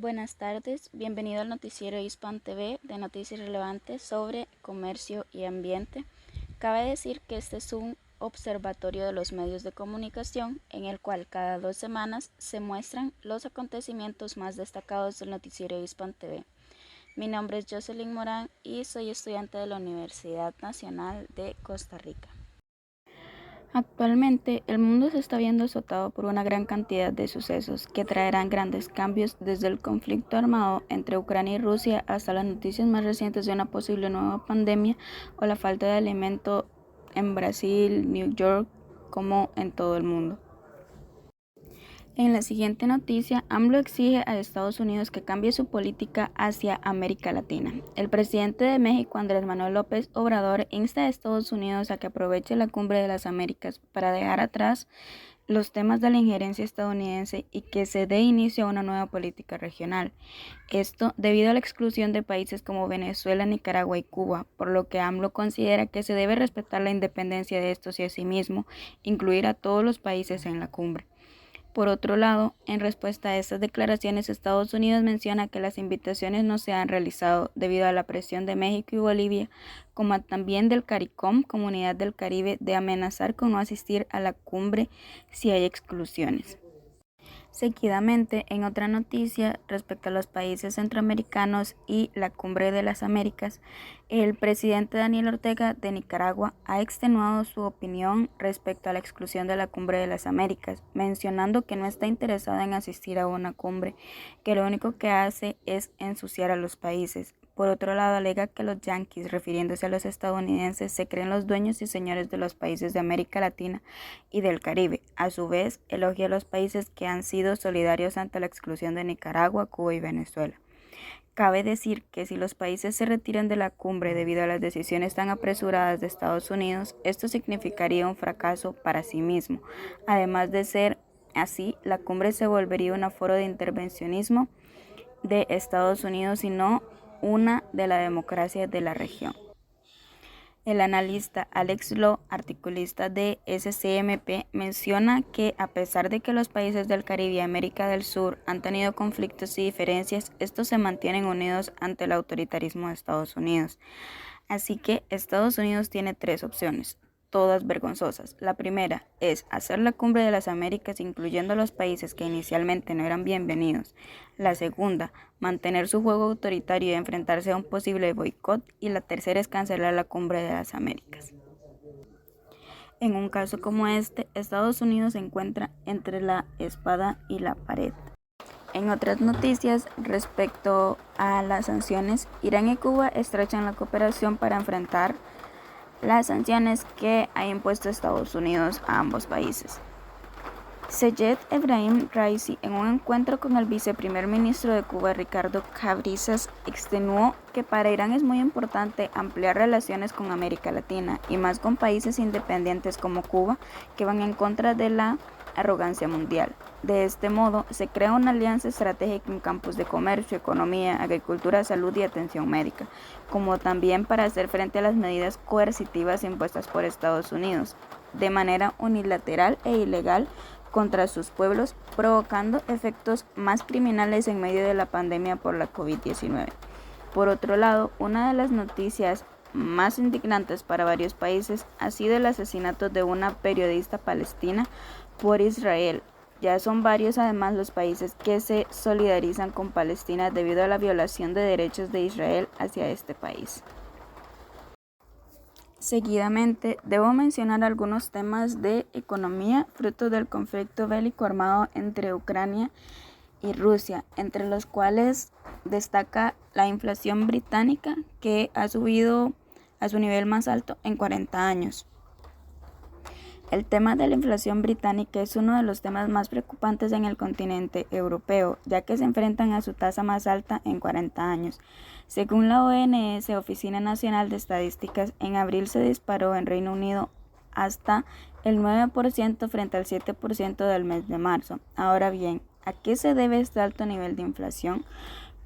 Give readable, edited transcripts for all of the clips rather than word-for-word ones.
Buenas tardes, bienvenido al noticiero Hispan TV de noticias relevantes sobre comercio y ambiente. Cabe decir que este es un observatorio de los medios de comunicación en el cual cada 2 semanas se muestran los acontecimientos más destacados del noticiero Hispan TV. Mi nombre es Jocelyn Morán y soy estudiante de la Universidad Nacional de Costa Rica. Actualmente, el mundo se está viendo azotado por una gran cantidad de sucesos que traerán grandes cambios, desde el conflicto armado entre Ucrania y Rusia hasta las noticias más recientes de una posible nueva pandemia o la falta de alimento en Brasil, New York, como en todo el mundo. En la siguiente noticia, AMLO exige a Estados Unidos que cambie su política hacia América Latina. El presidente de México, Andrés Manuel López Obrador, insta a Estados Unidos a que aproveche la Cumbre de las Américas para dejar atrás los temas de la injerencia estadounidense y que se dé inicio a una nueva política regional. Esto debido a la exclusión de países como Venezuela, Nicaragua y Cuba, por lo que AMLO considera que se debe respetar la independencia de estos y asimismo incluir a todos los países en la cumbre. Por otro lado, en respuesta a estas declaraciones, Estados Unidos menciona que las invitaciones no se han realizado debido a la presión de México y Bolivia, como también del CARICOM, Comunidad del Caribe, de amenazar con no asistir a la cumbre si hay exclusiones. Seguidamente, en otra noticia respecto a los países centroamericanos y la Cumbre de las Américas, el presidente Daniel Ortega de Nicaragua ha extenuado su opinión respecto a la exclusión de la Cumbre de las Américas, mencionando que no está interesado en asistir a una cumbre, que lo único que hace es ensuciar a los países. Por otro lado, alega que los yanquis, refiriéndose a los estadounidenses, se creen los dueños y señores de los países de América Latina y del Caribe. A su vez, elogia a los países que han sido solidarios ante la exclusión de Nicaragua, Cuba y Venezuela. Cabe decir que si los países se retiran de la cumbre debido a las decisiones tan apresuradas de Estados Unidos, esto significaría un fracaso para sí mismo. Además de ser así, la cumbre se volvería un foro de intervencionismo de Estados Unidos y no una de la democracia de la región. El analista Alex Lowe, articulista de SCMP, menciona que a pesar de que los países del Caribe y América del Sur han tenido conflictos y diferencias, estos se mantienen unidos ante el autoritarismo de Estados Unidos. Así que Estados Unidos tiene tres opciones, todas vergonzosas. La primera es hacer la Cumbre de las Américas incluyendo a los países que inicialmente no eran bienvenidos. La segunda, mantener su juego autoritario y enfrentarse a un posible boicot. Y la tercera es cancelar la Cumbre de las Américas. En un caso como este, Estados Unidos se encuentra entre la espada y la pared. En otras noticias respecto a las sanciones, Irán y Cuba estrechan la cooperación para enfrentar las sanciones que ha impuesto Estados Unidos a ambos países. Seyed Ebrahim Raisi, en un encuentro con el viceprimer ministro de Cuba, Ricardo Cabrizas, extenuó que para Irán es muy importante ampliar relaciones con América Latina y más con países independientes como Cuba, que van en contra de la arrogancia mundial. De este modo, se crea una alianza estratégica en campos de comercio, economía, agricultura, salud y atención médica, como también para hacer frente a las medidas coercitivas impuestas por Estados Unidos, de manera unilateral e ilegal contra sus pueblos, provocando efectos más criminales en medio de la pandemia por la COVID-19. Por otro lado, una de las noticias más indignantes para varios países ha sido el asesinato de una periodista palestina por Israel. Ya son varios además los países que se solidarizan con Palestina debido a la violación de derechos de Israel hacia este país. Seguidamente, debo mencionar algunos temas de economía fruto del conflicto bélico armado entre Ucrania y Rusia, entre los cuales destaca la inflación británica, que ha subido a su nivel más alto en 40 años. El tema de la inflación británica es uno de los temas más preocupantes en el continente europeo, ya que se enfrentan a su tasa más alta en 40 años. Según la ONS, Oficina Nacional de Estadísticas, en abril se disparó en Reino Unido hasta el 9% frente al 7% del mes de marzo. Ahora bien, ¿a qué se debe este alto nivel de inflación?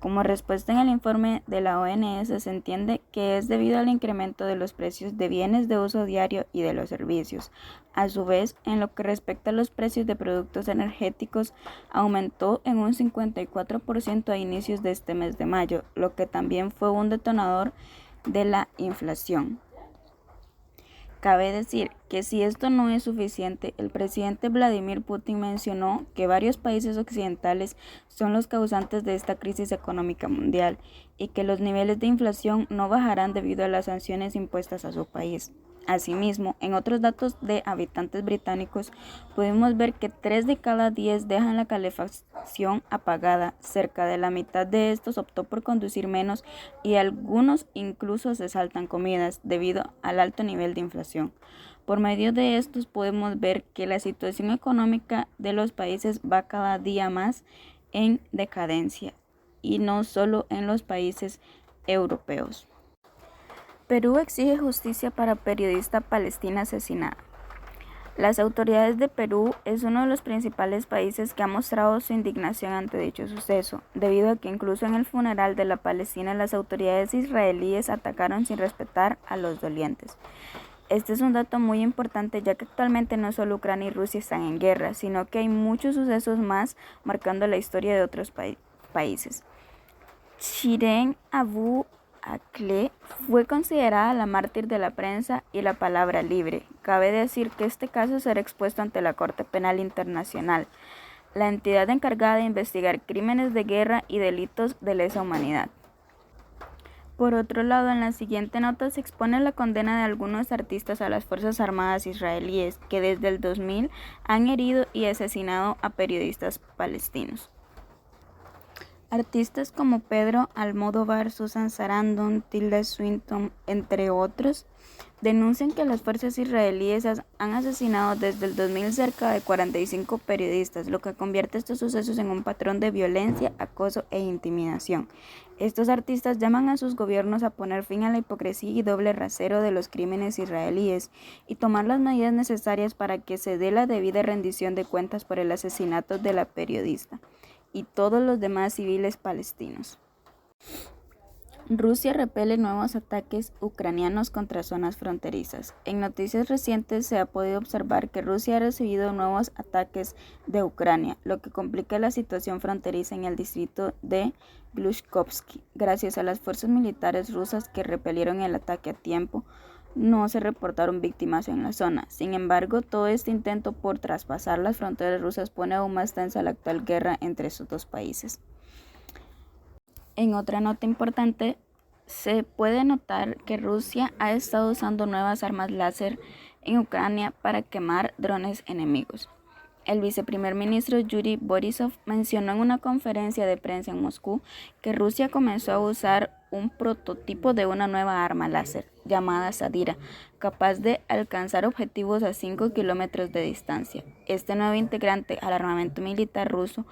Como respuesta en el informe de la ONS se entiende que es debido al incremento de los precios de bienes de uso diario y de los servicios. A su vez, en lo que respecta a los precios de productos energéticos, aumentó en un 54% a inicios de este mes de mayo, lo que también fue un detonador de la inflación. Cabe decir que si esto no es suficiente, el presidente Vladimir Putin mencionó que varios países occidentales son los causantes de esta crisis económica mundial y que los niveles de inflación no bajarán debido a las sanciones impuestas a su país. Asimismo, en otros datos de habitantes británicos, pudimos ver que 3 de cada 10 dejan la calefacción apagada, cerca de la mitad de estos optó por conducir menos y algunos incluso se saltan comidas debido al alto nivel de inflación. Por medio de estos podemos ver que la situación económica de los países va cada día más en decadencia, y no solo en los países europeos. Perú exige justicia para periodista palestina asesinada. Las autoridades de Perú es uno de los principales países que ha mostrado su indignación ante dicho suceso, debido a que incluso en el funeral de la palestina las autoridades israelíes atacaron sin respetar a los dolientes. Este es un dato muy importante, ya que actualmente no solo Ucrania y Rusia están en guerra, sino que hay muchos sucesos más marcando la historia de otros países. Shirin Abu Akleh fue considerada la mártir de la prensa y la palabra libre. Cabe decir que este caso será expuesto ante la Corte Penal Internacional, la entidad encargada de investigar crímenes de guerra y delitos de lesa humanidad. Por otro lado, en la siguiente nota se expone la condena de algunos artistas a las Fuerzas Armadas israelíes que desde el 2000 han herido y asesinado a periodistas palestinos. Artistas como Pedro Almodóvar, Susan Sarandon, Tilda Swinton, entre otros, denuncian que las fuerzas israelíes han asesinado desde el 2000 cerca de 45 periodistas, lo que convierte estos sucesos en un patrón de violencia, acoso e intimidación. Estos artistas llaman a sus gobiernos a poner fin a la hipocresía y doble rasero de los crímenes israelíes y tomar las medidas necesarias para que se dé la debida rendición de cuentas por el asesinato de la periodista y todos los demás civiles palestinos. Rusia repele nuevos ataques ucranianos contra zonas fronterizas. En noticias recientes se ha podido observar que Rusia ha recibido nuevos ataques de Ucrania, lo que complica la situación fronteriza en el distrito de Blushkovsky. Gracias a las fuerzas militares rusas que repelieron el ataque a tiempo, no se reportaron víctimas en la zona. Sin embargo, todo este intento por traspasar las fronteras rusas pone aún más tensa la actual guerra entre estos dos países. En otra nota importante, se puede notar que Rusia ha estado usando nuevas armas láser en Ucrania para quemar drones enemigos. El viceprimer ministro Yuri Borisov mencionó en una conferencia de prensa en Moscú que Rusia comenzó a usar un prototipo de una nueva arma láser, llamada Sadira, capaz de alcanzar objetivos a 5 kilómetros de distancia. Este nuevo integrante al armamento militar ruso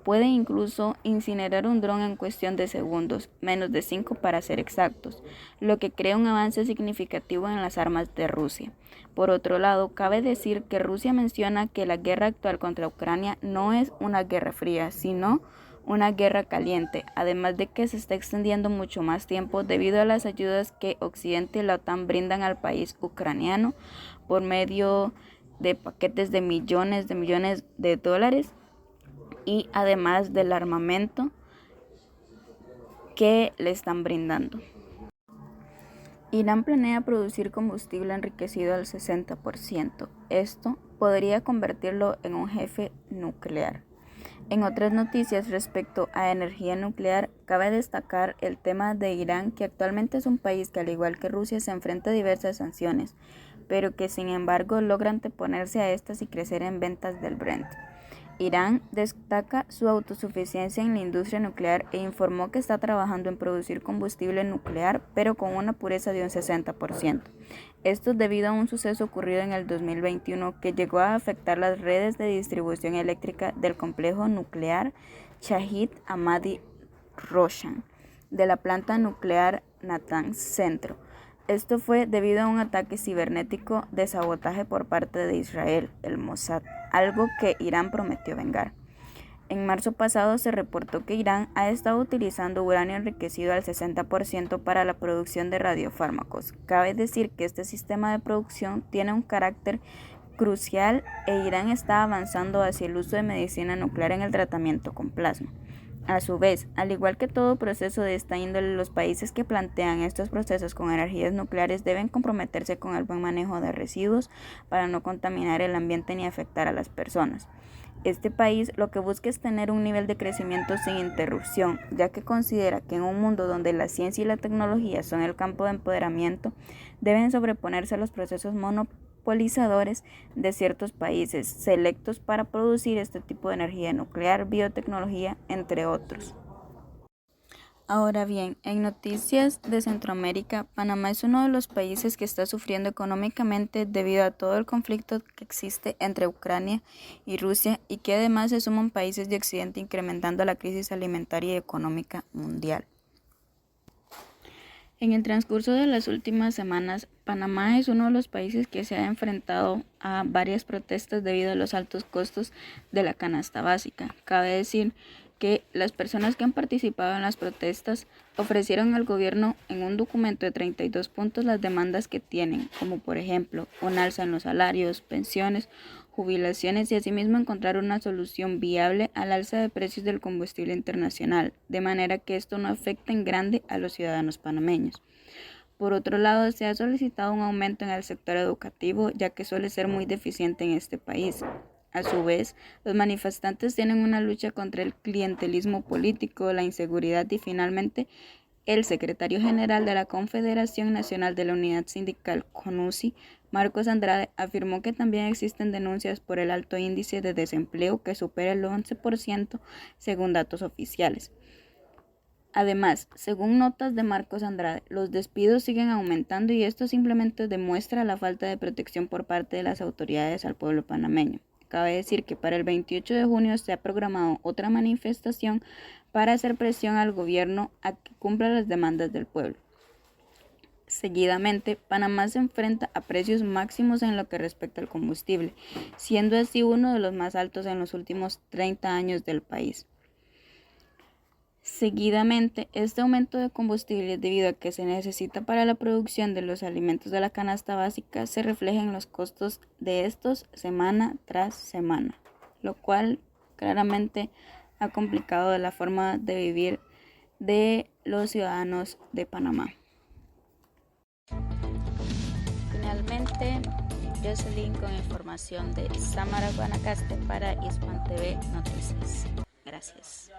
puede incluso incinerar un dron en cuestión de segundos, menos de 5 para ser exactos, lo que crea un avance significativo en las armas de Rusia. Por otro lado, cabe decir que Rusia menciona que la guerra actual contra Ucrania no es una guerra fría, sino una guerra caliente, además de que se está extendiendo mucho más tiempo debido a las ayudas que Occidente y la OTAN brindan al país ucraniano por medio de paquetes de millones de dólares y además del armamento que le están brindando. Irán planea producir combustible enriquecido al 60%. Esto podría convertirlo en un jefe nuclear. En otras noticias respecto a energía nuclear, cabe destacar el tema de Irán, que actualmente es un país que al igual que Rusia se enfrenta a diversas sanciones, pero que sin embargo logra anteponerse a estas y crecer en ventas del Brent. Irán destaca su autosuficiencia en la industria nuclear e informó que está trabajando en producir combustible nuclear, pero con una pureza de un 60%. Esto es debido a un suceso ocurrido en el 2021 que llegó a afectar las redes de distribución eléctrica del complejo nuclear Shahid Ahmadi Roshan de la planta nuclear Natanz Centro. Esto fue debido a un ataque cibernético de sabotaje por parte de Israel, el Mossad, algo que Irán prometió vengar. En marzo pasado se reportó que Irán ha estado utilizando uranio enriquecido al 60% para la producción de radiofármacos. Cabe decir que este sistema de producción tiene un carácter crucial e Irán está avanzando hacia el uso de medicina nuclear en el tratamiento con plasma. A su vez, al igual que todo proceso de esta índole, los países que plantean estos procesos con energías nucleares deben comprometerse con el buen manejo de residuos para no contaminar el ambiente ni afectar a las personas. Este país lo que busca es tener un nivel de crecimiento sin interrupción, ya que considera que en un mundo donde la ciencia y la tecnología son el campo de empoderamiento, deben sobreponerse a los procesos monopolizadores de ciertos países selectos para producir este tipo de energía nuclear, biotecnología, entre otros. Ahora bien, en noticias de Centroamérica, Panamá es uno de los países que está sufriendo económicamente debido a todo el conflicto que existe entre Ucrania y Rusia y que además se suman países de Occidente incrementando la crisis alimentaria y económica mundial. En el transcurso de las últimas semanas, Panamá es uno de los países que se ha enfrentado a varias protestas debido a los altos costos de la canasta básica. Cabe decir que las personas que han participado en las protestas ofrecieron al gobierno en un documento de 32 puntos las demandas que tienen, como por ejemplo un alza en los salarios, pensiones, jubilaciones y asimismo encontrar una solución viable al alza de precios del combustible internacional, de manera que esto no afecte en grande a los ciudadanos panameños. Por otro lado, se ha solicitado un aumento en el sector educativo, ya que suele ser muy deficiente en este país. A su vez, los manifestantes tienen una lucha contra el clientelismo político, la inseguridad y finalmente el secretario general de la Confederación Nacional de la Unidad Sindical, CONUSI, Marcos Andrade, afirmó que también existen denuncias por el alto índice de desempleo que supera el 11% según datos oficiales. Además, según notas de Marcos Andrade, los despidos siguen aumentando y esto simplemente demuestra la falta de protección por parte de las autoridades al pueblo panameño. Cabe decir que para el 28 de junio se ha programado otra manifestación para hacer presión al gobierno a que cumpla las demandas del pueblo. Seguidamente, Panamá se enfrenta a precios máximos en lo que respecta al combustible, siendo así uno de los más altos en los últimos 30 años del país. Seguidamente, este aumento de combustible debido a que se necesita para la producción de los alimentos de la canasta básica se refleja en los costos de estos semana tras semana, lo cual claramente ha complicado la forma de vivir de los ciudadanos de Panamá. Finalmente, Jocelyn con información de Samara Guanacaste para Hispan TV Noticias. Gracias.